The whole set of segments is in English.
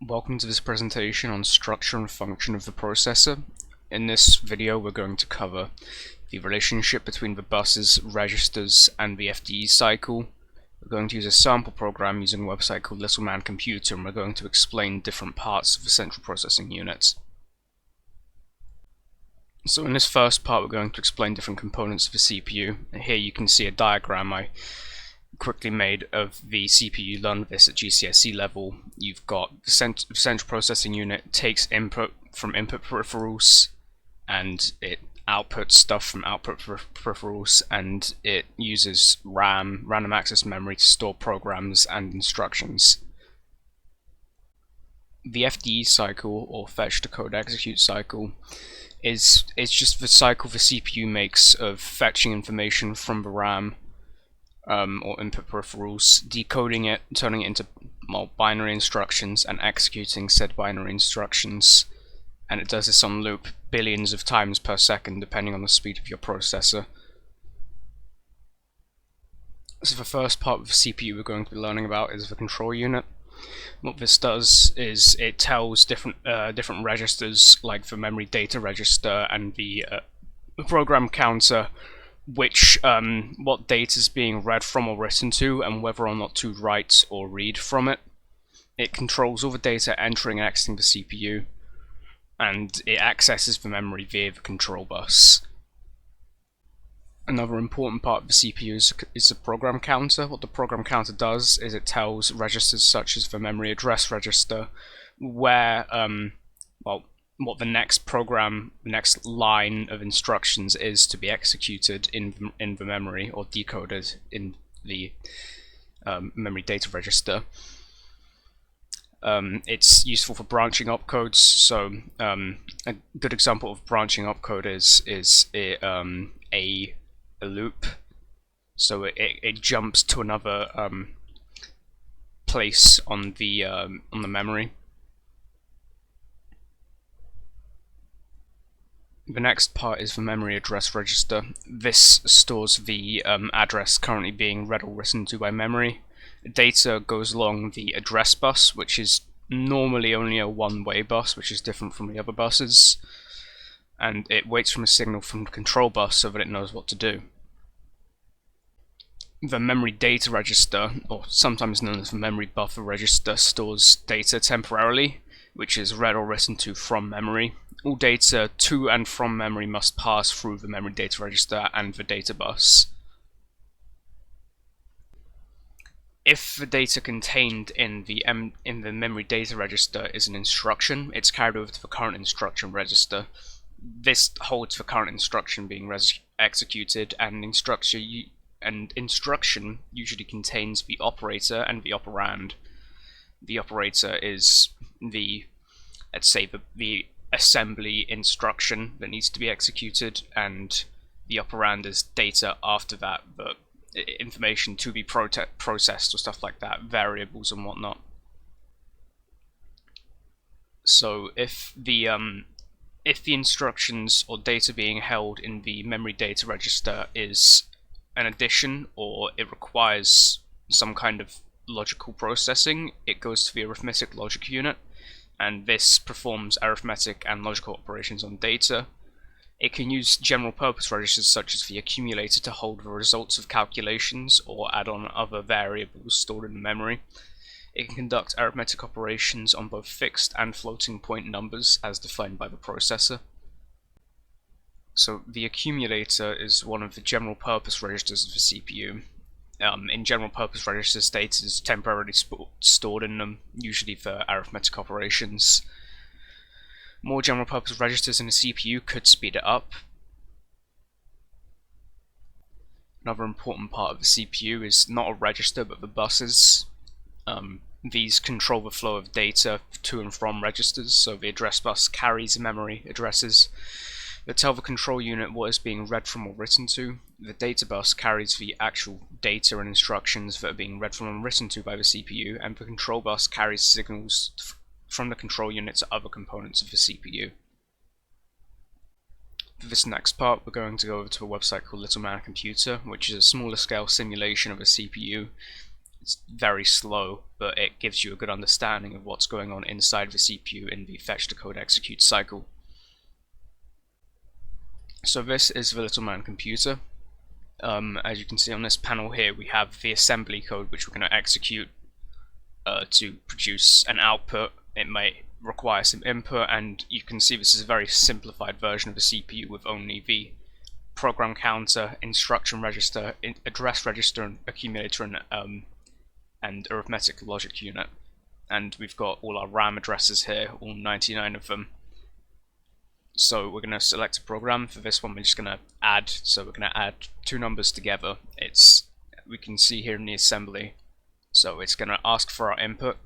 Welcome to this presentation on structure and function of the processor. In this video we're going to cover the relationship between the buses, registers, and the FDE cycle. We're going to use a sample program using a website called Little Man Computer, and we're going to explain different parts of the central processing unit. So in this first part we're going to explain different components of the CPU. Here you can see a diagram I quickly made of the CPU. You learned this at GCSE level. You've got the central processing unit takes input from input peripherals and it outputs stuff from output peripherals, and it uses RAM, random access memory, to store programs and instructions. The FDE cycle, or fetch, decode, execute cycle, is just the cycle the CPU makes of fetching information from the RAM or input peripherals, decoding it, turning it into binary instructions, and executing said binary instructions. And it does this on loop billions of times per second, depending on the speed of your processor. So the first part of the CPU we're going to be learning about is the control unit. What this does is it tells different registers, like the memory data register and the program counter, what data is being read from or written to, and whether or not to write or read from it. It controls all the data entering and exiting the CPU, and it accesses the memory via the control bus. Another important part of the CPU is the program counter. What the program counter does is it tells registers such as the memory address register where what the next line of instructions is to be executed in the memory, or decoded in the memory data register. It's useful for branching opcodes. So a good example of branching opcode is a loop. So it jumps to another place on the memory. The next part is the memory address register. This stores the address currently being read or written to by memory. Data goes along the address bus, which is normally only a one-way bus, which is different from the other buses, and it waits for a signal from the control bus so that it knows what to do. The memory data register, or sometimes known as the memory buffer register, stores data temporarily, which is read or written to from memory. All data to and from memory must pass through the memory data register and the data bus. If the data contained in the memory data register is an instruction, it's carried over to the current instruction register. This holds the current instruction being executed, and instruction usually contains the operator and the operand. The operator is the assembly instruction that needs to be executed, and the operand is data after that, but information to be processed or stuff like that, variables and whatnot. So if the instructions or data being held in the memory data register is an addition, or it requires some kind of logical processing, it goes to the arithmetic logic unit, and this performs arithmetic and logical operations on data. It can use general purpose registers such as the accumulator to hold the results of calculations or add on other variables stored in memory. It can conduct arithmetic operations on both fixed and floating point numbers as defined by the processor. So the accumulator is one of the general purpose registers of the CPU. In general purpose registers, data is temporarily stored in them, usually for arithmetic operations. More general purpose registers in a CPU could speed it up. Another important part of the CPU is not a register but the buses. These control the flow of data to and from registers, so the address bus carries memory addresses that tell the control unit what is being read from or written to. The data bus carries the actual data and instructions that are being read from and written to by the CPU, and the control bus carries signals from the control unit to other components of the CPU. For this next part, we're going to go over to a website called Little Man Computer, which is a smaller scale simulation of a CPU. It's very slow, but it gives you a good understanding of what's going on inside the CPU in the fetch, decode, execute cycle. So this is the Little Man computer. As you can see on this panel here, we have the assembly code which we're going to execute to produce an output. It may require some input, and you can see this is a very simplified version of the CPU with only the program counter, instruction register, address register, and accumulator, and arithmetic logic unit. And we've got all our RAM addresses here, all 99 of them. So we're going to select a program. For this one we're just going to add, so we're going to add two numbers together. We can see here in the assembly, so it's going to ask for our input,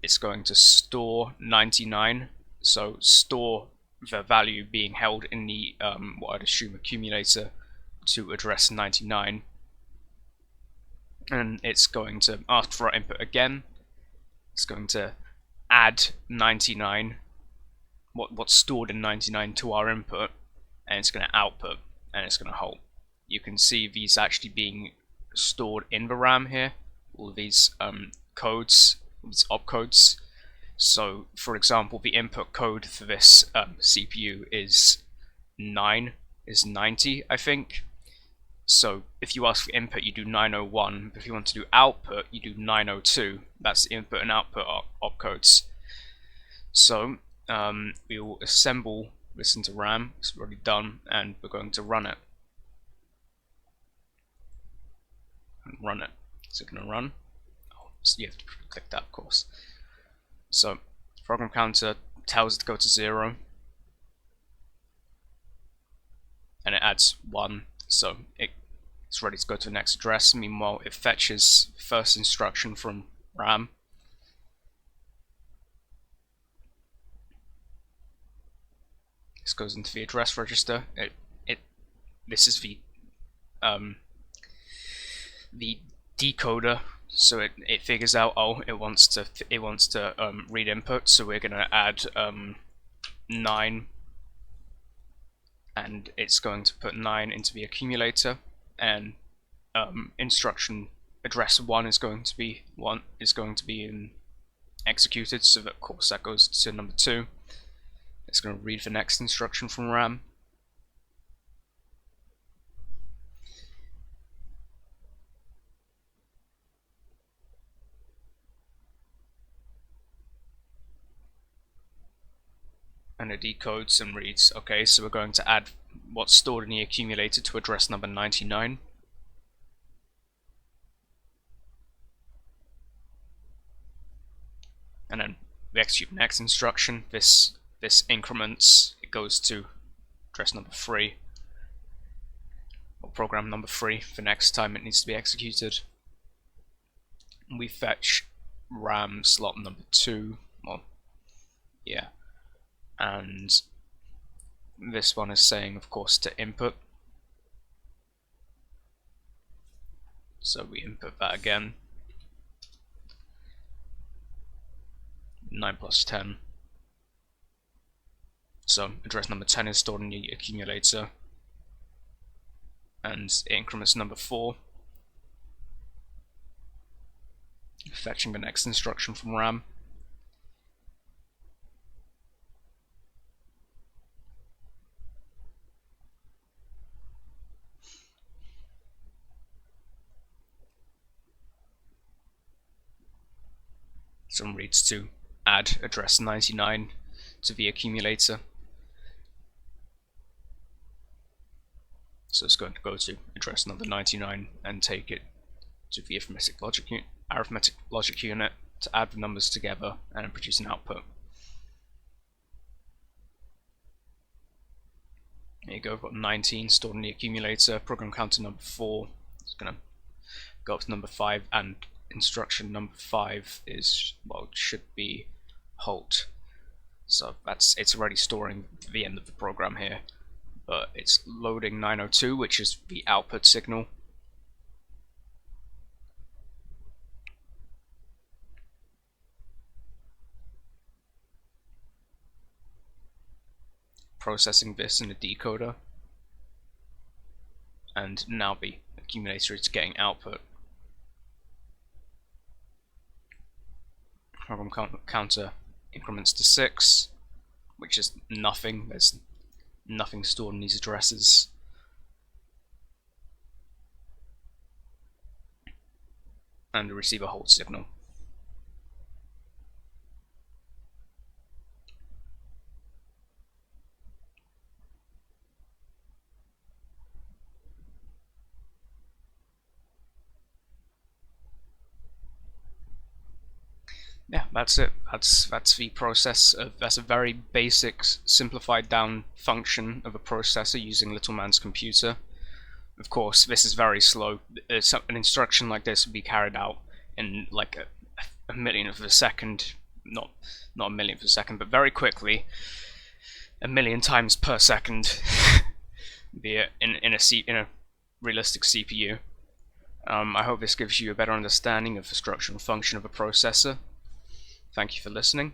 it's going to store 99, so store the value being held in the, what I'd assume, accumulator to address 99, and it's going to ask for our input again, it's going to add 99, what's stored in 99 to our input, and it's going to output, and it's going to hold. You can see these actually being stored in the RAM here, all of these codes, these opcodes. So for example, the input code for this CPU is 90, I think. So if you ask for input, you do 901, but if you want to do output, you do 902. That's the input and output opcodes. So we will assemble this into RAM. It's already done, and we're going to run it. So we're going to run. Oh, so you have to click that, of course. So program counter tells it to go to 0, and it adds 1, so it's ready to go to the next address. Meanwhile, it fetches first instruction from RAM. This goes into the address register. This is the decoder, so it figures out, oh, it wants to read input, so we're gonna add 9, and it's going to put 9 into the accumulator, and instruction address 1 is going to be executed, so that, of course, that goes to number 2. It's going to read the next instruction from RAM. And it decodes and reads, okay, so we're going to add what's stored in the accumulator to address number 99. And then we execute the next instruction. This increments, it goes to address number 3, or program number 3 for next time it needs to be executed. And we fetch RAM slot number 2, well, yeah, and this one is saying, of course, to input, so we input that again, 9 plus 10. So address number 10 is stored in the accumulator, and it increments number 4, fetching the next instruction from RAM. So it reads to add address 99 to the accumulator. So it's going to go to address number 99 and take it to the arithmetic logic unit to add the numbers together and produce an output. There you go, we've got 19 stored in the accumulator, program counter number 4, it's going to go up to number 5, and instruction number 5 is, well, it should be halt. So it's already storing the end of the program here, but it's loading 902, which is the output signal. Processing this in a decoder, and now the accumulator is getting output. program counter increments to 6, which is nothing. There's nothing stored in these addresses. And a receiver hold signal. Yeah, that's it. That's the process of, that's a very basic, simplified down function of a processor using Little Man's computer. Of course, this is very slow. An instruction like this would be carried out in like a millionth of a second, not a millionth of a second, but very quickly, a million times per second, in a realistic CPU. I hope this gives you a better understanding of the structure and function of a processor. Thank you for listening.